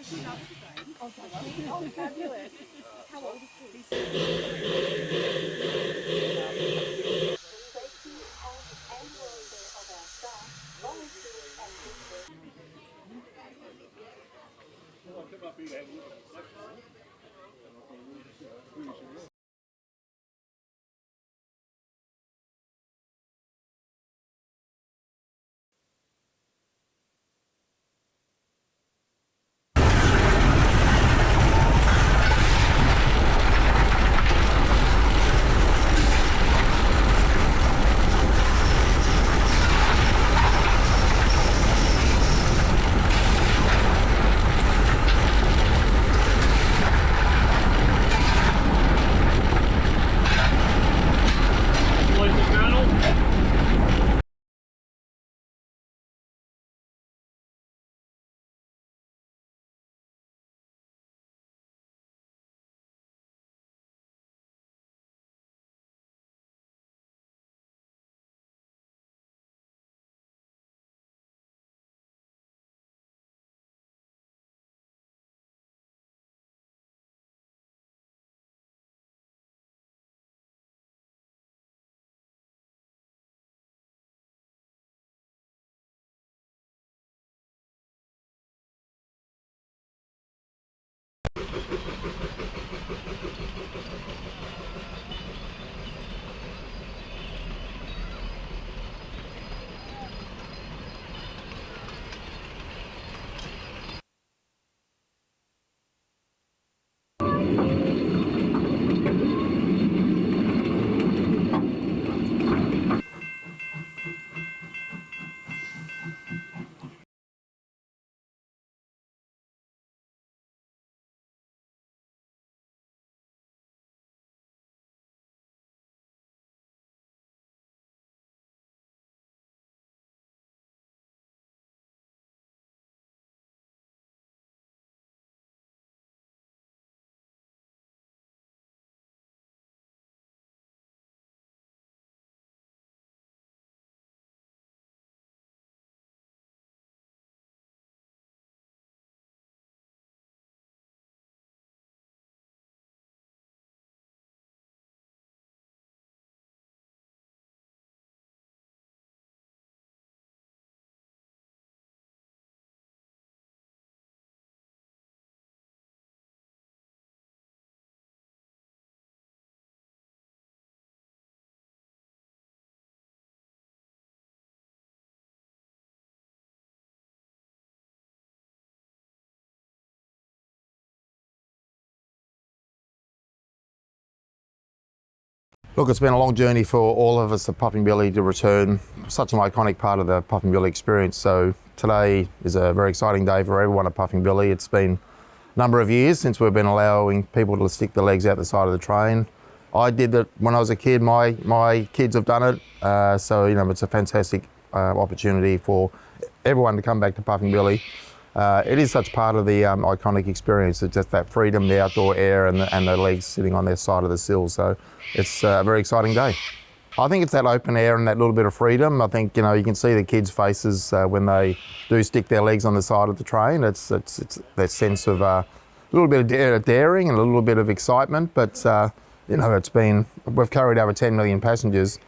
Oh, fabulous. How old is he? Look, it's been a long journey for all of us at Puffing Billy to return such an iconic part of the Puffing Billy experience. So today is a very exciting day for everyone at Puffing Billy. It's been a number of years since we've been allowing people to stick their legs out the side of the train. I did it when I was a kid. My kids have done it. So, you know, it's a fantastic opportunity for everyone to come back to Puffing Billy. It is such part of the iconic experience. It's just that freedom, the outdoor air and the legs sitting on their side of the sill. So it's a very exciting day. I think it's that open air and that little bit of freedom. I think, you know, you can see the kids' faces when they do stick their legs on the side of the train. It's that sense of a little bit of daring and a little bit of excitement. But, you know, we've carried over 10 million passengers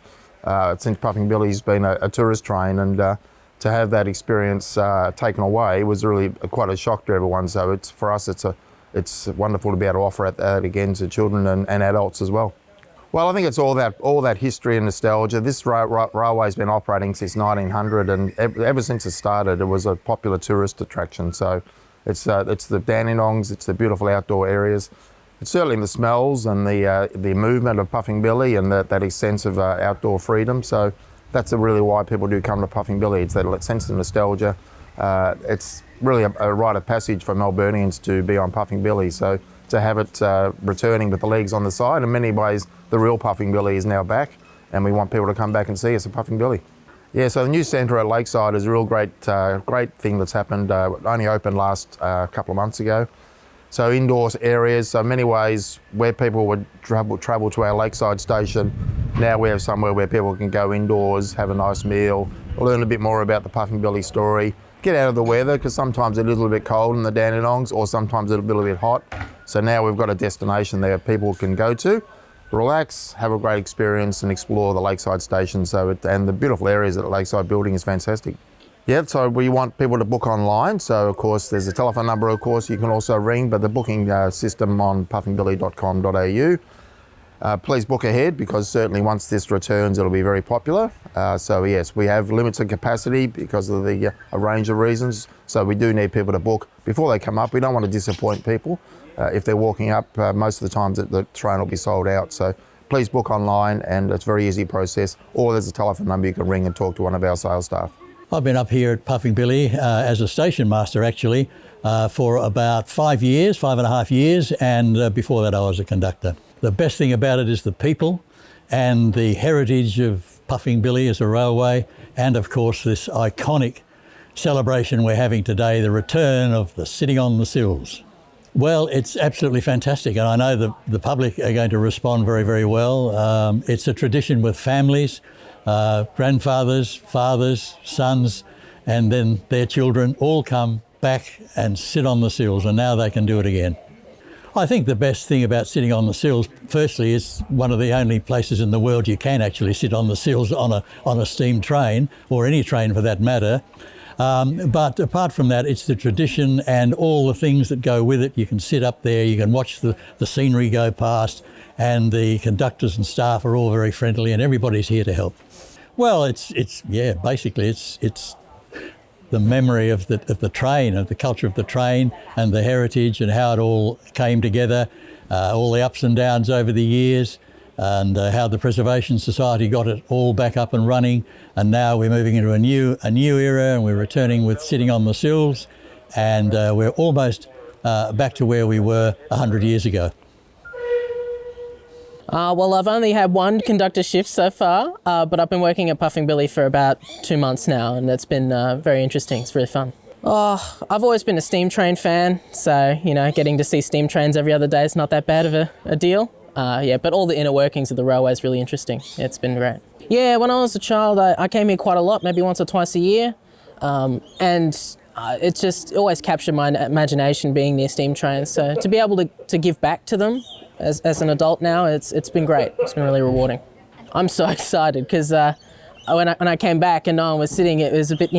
since Puffing Billy's been a tourist train. And to have that experience taken away was really quite a shock to everyone. So for us, it's wonderful to be able to offer that again to children and adults as well. Well, I think it's all that history and nostalgia. This railway's been operating since 1900, and ever since it started, it was a popular tourist attraction. So it's the Dandenongs, it's the beautiful outdoor areas. It's certainly the smells and the movement of Puffing Billy and that sense of outdoor freedom. So that's really why people do come to Puffing Billy. It's that sense of nostalgia. It's really a rite of passage for Melburnians to be on Puffing Billy. So to have it returning with the legs on the side, in many ways, the real Puffing Billy is now back, and we want people to come back and see us at Puffing Billy. Yeah, so the new centre at Lakeside is a real great thing that's happened. Only opened last couple of months ago. So indoors areas, so in many ways where people would travel to our Lakeside station, now we have somewhere where people can go indoors, have a nice meal, learn a bit more about the Puffing Billy story, get out of the weather, because sometimes it's a little bit cold in the Dandenongs or sometimes it's a little bit hot. So now we've got a destination there people can go to, relax, have a great experience and explore the Lakeside Station. And the beautiful areas at the Lakeside building is fantastic. Yeah, so we want people to book online. So of course there's a telephone number, of course, you can also ring, but the booking system on puffingbilly.com.au. Please book ahead, because certainly once this returns it'll be very popular. So yes, we have limited capacity because of a range of reasons. So we do need people to book before they come up. We don't want to disappoint people. If they're walking up, most of the times the train will be sold out. So please book online, and it's a very easy process. Or there's a telephone number you can ring and talk to one of our sales staff. I've been up here at Puffing Billy as a station master actually for about 5.5 years, and before that I was a conductor. The best thing about it is the people and the heritage of Puffing Billy as a railway, and of course this iconic celebration we're having today, the return of the Sitting on the Sills. Well, it's absolutely fantastic, and I know the public are going to respond very, very well. It's a tradition with families, grandfathers, fathers, sons, and then their children all come back and sit on the sills, and now they can do it again. I think the best thing about sitting on the sills, firstly, it's one of the only places in the world you can actually sit on the sills on a steam train, or any train for that matter. But apart from that, it's the tradition and all the things that go with it. You can sit up there, you can watch the scenery go past, and the conductors and staff are all very friendly, and everybody's here to help. Well, basically it's the memory of the train, of the culture of the train and the heritage and how it all came together, all the ups and downs over the years, and how the Preservation Society got it all back up and running. And now we're moving into a new era, and we're returning with Sitting on the Sills, and we're almost back to where we were 100 years ago. Well, I've only had one conductor shift so far, but I've been working at Puffing Billy for about 2 months now, and it's been very interesting. It's really fun. I've always been a steam train fan, so, getting to see steam trains every other day is not that bad of a deal. But all the inner workings of the railway is really interesting. It's been great. Yeah, when I was a child, I came here quite a lot, maybe once or twice a year, and it just always captured my imagination being near steam trains. So to be able to give back to them as an adult now, it's been great. It's been really rewarding. I'm so excited because when I came back and no one was sitting, it was a bit,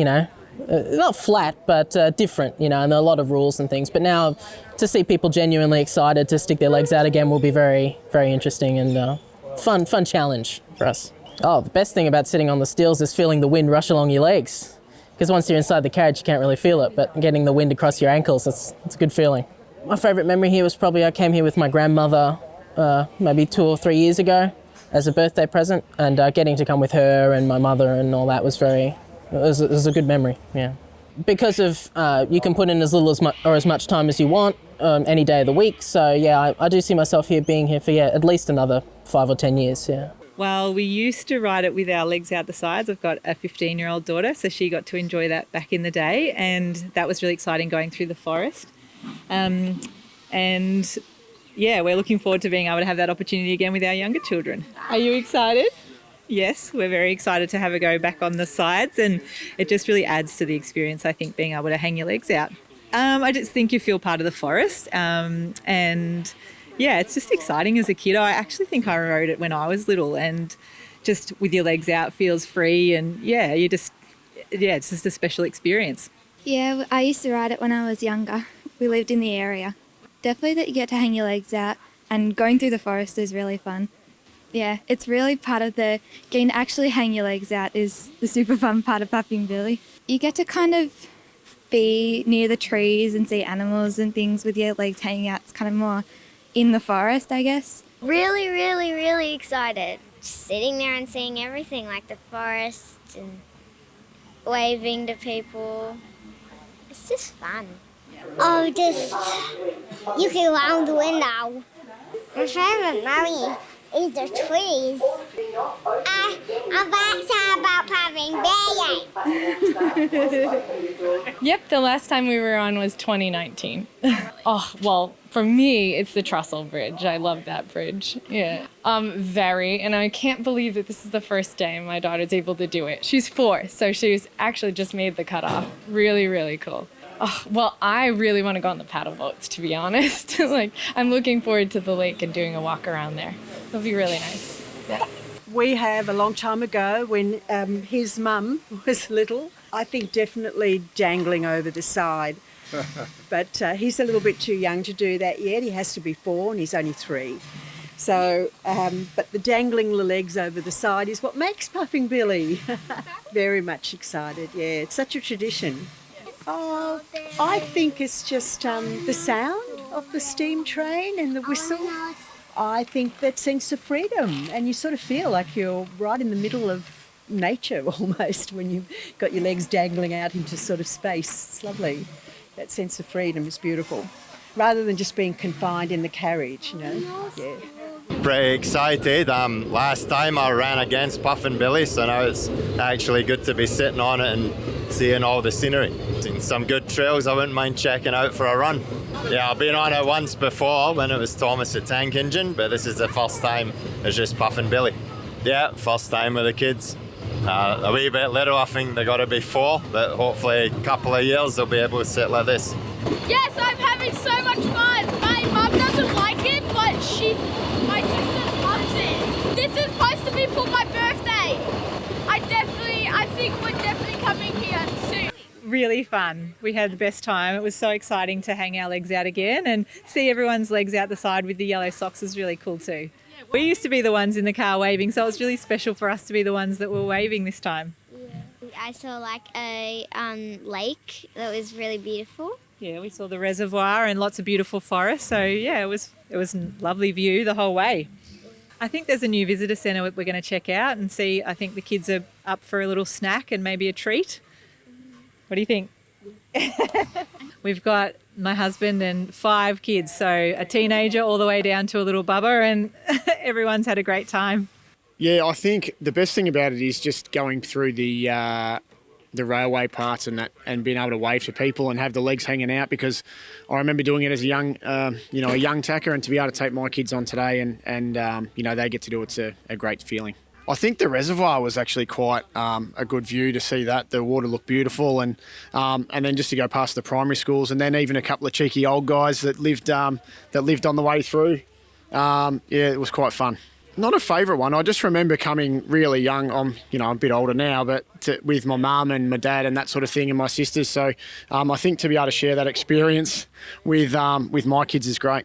not flat, but different, and there are a lot of rules and things. But now to see people genuinely excited to stick their legs out again will be very, very interesting and fun challenge for us. Oh, the best thing about sitting on the stills is feeling the wind rush along your legs. Because once you're inside the carriage, you can't really feel it, but getting the wind across your ankles, it's a good feeling. My favourite memory here was probably I came here with my grandmother maybe 2 or 3 years ago as a birthday present, and getting to come with her and my mother and all that was it was a good memory, yeah. Because of you can put in as little as much time as you want any day of the week, so yeah, I do see myself here being here for at least another 5 or 10 years, yeah. Well, we used to ride it with our legs out the sides. I've got a 15-year-old daughter, so she got to enjoy that back in the day, and that was really exciting going through the forest. And yeah, we're looking forward to being able to have that opportunity again with our younger children. Are you excited? Yes, we're very excited to have a go back on the sides, and it just really adds to the experience, I think, being able to hang your legs out. I just think you feel part of the forest, and yeah, it's just exciting as a kid. I actually think I rode it when I was little, and just with your legs out feels free, and it's just a special experience. Yeah, I used to ride it when I was younger. We lived in the area. Definitely that you get to hang your legs out, and going through the forest is really fun. Yeah, it's really part of getting to actually hang your legs out is the super fun part of Puffing Billy. You get to kind of be near the trees and see animals and things with your legs hanging out. It's kind of more in the forest, I guess. Really, really, really excited. Sitting there and seeing everything, like the forest and waving to people. It's just fun. Oh, you can go out the window. My favorite memory is the trees. I'm very excited about Puffing Billy. Yep, the last time we were on was 2019. Oh, well, for me, it's the Trussell Bridge. I love that bridge. Yeah. Very, and I can't believe that this is the first day my daughter's able to do it. She's 4, so she's actually just made the cutoff. Really, really cool. Oh, well, I really want to go on the paddle boats, to be honest. Like, I'm looking forward to the lake and doing a walk around there. It'll be really nice. Yeah. We have a long time ago when his mum was little, I think definitely dangling over the side. But he's a little bit too young to do that yet. He has to be 4 and he's only 3. So, but the dangling the legs over the side is what makes Puffing Billy. Very much excited, yeah. It's such a tradition. Oh, I think it's just the sound of the steam train and the whistle. I think that sense of freedom, and you sort of feel like you're right in the middle of nature almost when you've got your legs dangling out into sort of space. It's lovely. That sense of freedom is beautiful, rather than just being confined in the carriage, you know. Yeah. Pretty excited. Last time I ran against Puffin Billy, so now it's actually good to be sitting on it and seeing all the scenery. Seen some good trails I wouldn't mind checking out for a run. Yeah, I've been on it once before when it was Thomas the Tank Engine, but this is the first time it's just Puffin Billy. Yeah, first time with the kids. A wee bit little, I think they got to be 4, but hopefully a couple of years they'll be able to sit like this. Yes, I'm having so much fun. My mum doesn't like it, but my sister loves it. This is supposed to be for my birthday. I think we're definitely coming here soon. Really fun. We had the best time. It was so exciting to hang our legs out again and see everyone's legs out the side with the yellow socks was really cool too. We used to be the ones in the car waving, so it was really special for us to be the ones that were waving this time. Yeah. I saw like a lake that was really beautiful. Yeah, we saw the reservoir and lots of beautiful forests. So yeah, it was a lovely view the whole way. I think there's a new visitor centre we're going to check out and see. I think the kids are up for a little snack and maybe a treat. What do you think? We've got my husband and 5 kids, so a teenager all the way down to a little bubba, and everyone's had a great time. Yeah, I think the best thing about it is just going through the railway parts and that, and being able to wave to people and have the legs hanging out. Because I remember doing it as a young tacker, and to be able to take my kids on today and they get to do it's a great feeling. I think the reservoir was actually quite a good view to see that. The water looked beautiful, and then just to go past the primary schools, and then even a couple of cheeky old guys that lived on the way through. It was quite fun. Not a favourite one. I just remember coming really young. I'm a bit older now, but with my mum and my dad and that sort of thing, and my sisters. So I think to be able to share that experience with my kids is great.